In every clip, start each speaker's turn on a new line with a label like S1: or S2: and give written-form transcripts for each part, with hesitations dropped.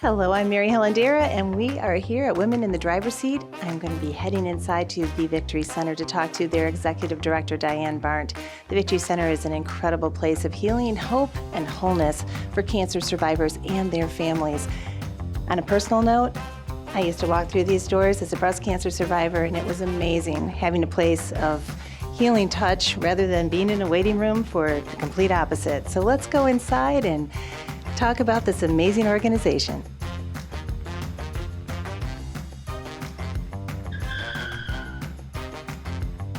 S1: Hello, I'm Mary Helen Dara, and we are here at Women in the Driver's Seat. I'm going to be heading inside to the Victory Center to talk to their Executive Director, Dianne Barndt. The Victory Center is an incredible place of healing, hope, and wholeness for cancer survivors and their families. On a personal note, I used to walk through these doors as a breast cancer survivor, and it was amazing having a place of healing touch rather than being in a waiting room for the complete opposite. So let's go inside and talk about this amazing organization.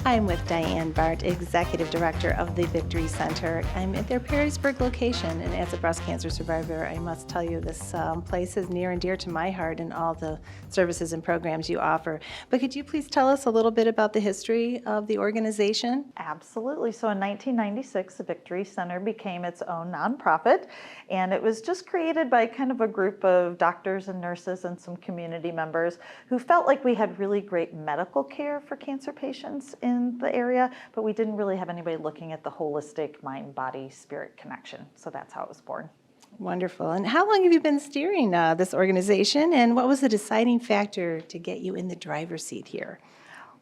S1: I'm with Dianne Barndt, Executive Director of the Victory Center. I'm at their Perrysburg location, and as a breast cancer survivor, I must tell you this place is near and dear to my heart and all the services and programs you offer. But could you please tell us a little bit about the history of the organization?
S2: Absolutely. So in 1996, the Victory Center became its own nonprofit, and it was just created by kind of a group of doctors and nurses and some community members who felt like we had really great medical care for cancer patients in the area, but we didn't really have anybody looking at the holistic mind, body, spirit connection. So that's how it was born.
S1: Wonderful. And how long have you been steering this organization, and what was the deciding factor to get you in the driver's seat here?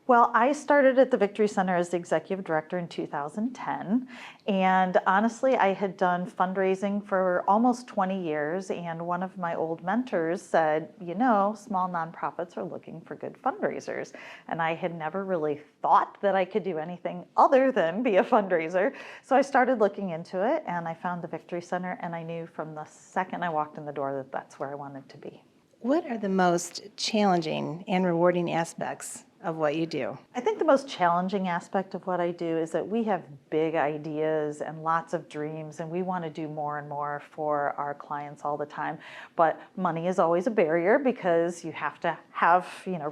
S2: Well, I started at the Victory Center as the executive director in 2010, and honestly, I had done fundraising for almost 20 years, and one of my old mentors said, you know, small nonprofits are looking for good fundraisers, and I had never really thought that I could do anything other than be a fundraiser, so I started looking into it, and I found the Victory Center, and I knew from the second I walked in the door that that's where I wanted to be.
S1: What are the most challenging and rewarding aspects of what you do?
S2: I think the most challenging aspect of what I do is that we have big ideas and lots of dreams, and we want to do more and more for our clients all the time. But money is always a barrier because you have to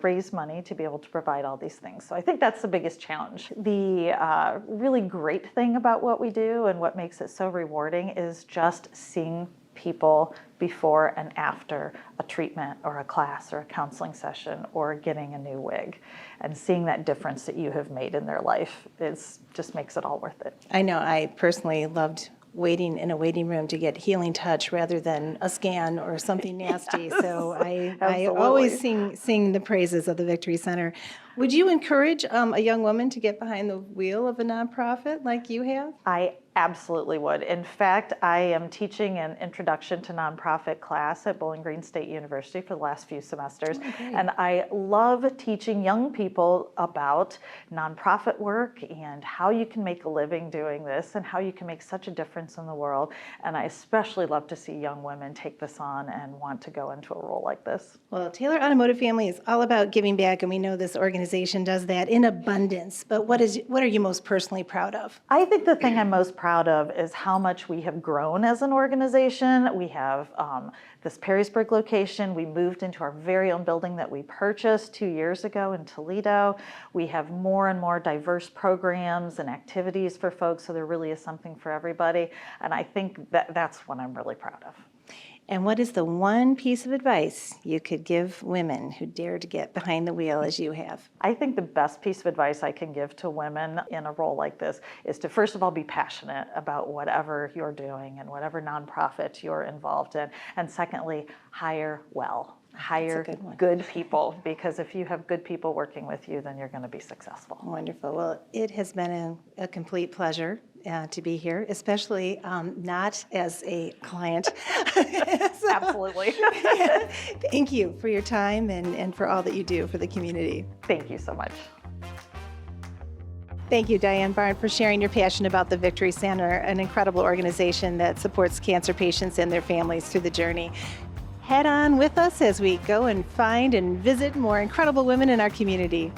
S2: raise money to be able to provide all these things. So I think that's the biggest challenge. The really great thing about what we do and what makes it so rewarding is just seeing people before and after a treatment or a class or a counseling session or getting a new wig, and seeing that difference that you have made in their life just makes it all worth it.
S1: I know I personally loved waiting in a waiting room to get healing touch rather than a scan or something nasty.
S2: Yes,
S1: so I always sing the praises of the Victory Center. Would you encourage a young woman to get behind the wheel of a nonprofit like you have?
S2: I absolutely would. In fact, I am teaching an introduction to nonprofit class at Bowling Green State University for the last few semesters. And I love teaching young people about nonprofit work and how you can make a living doing this and how you can make such a difference in the world. And I especially love to see young women take this on and want to go into a role like this.
S1: Well, Taylor Automotive Family is all about giving back, and we know this organization does that in abundance. But what are you most personally proud of?
S2: I think the thing I'm most proud of is how much we have grown as an organization. We have this Perrysburg location. We moved into our very own building that we purchased 2 years ago in Toledo. We have more and more diverse programs and activities for folks, so there really is something for everybody. And I think that's what I'm really proud of.
S1: And what is the one piece of advice you could give women who dare to get behind the wheel as you have?
S2: I think the best piece of advice I can give to women in a role like this is to, first of all, be passionate about whatever you're doing and whatever nonprofit you're involved in. And secondly, hire well. Hire good people, because if you have good people working with you, then you're going to be successful.
S1: Wonderful. Well, it has been a complete pleasure to be here, especially not as a client.
S2: Absolutely.
S1: Thank you for your time and for all that you do for the community.
S2: Thank you so much.
S1: Thank you, Dianne Barndt, for sharing your passion about the Victory Center, an incredible organization that supports cancer patients and their families through the journey. Head on with us as we go and find and visit more incredible women in our community.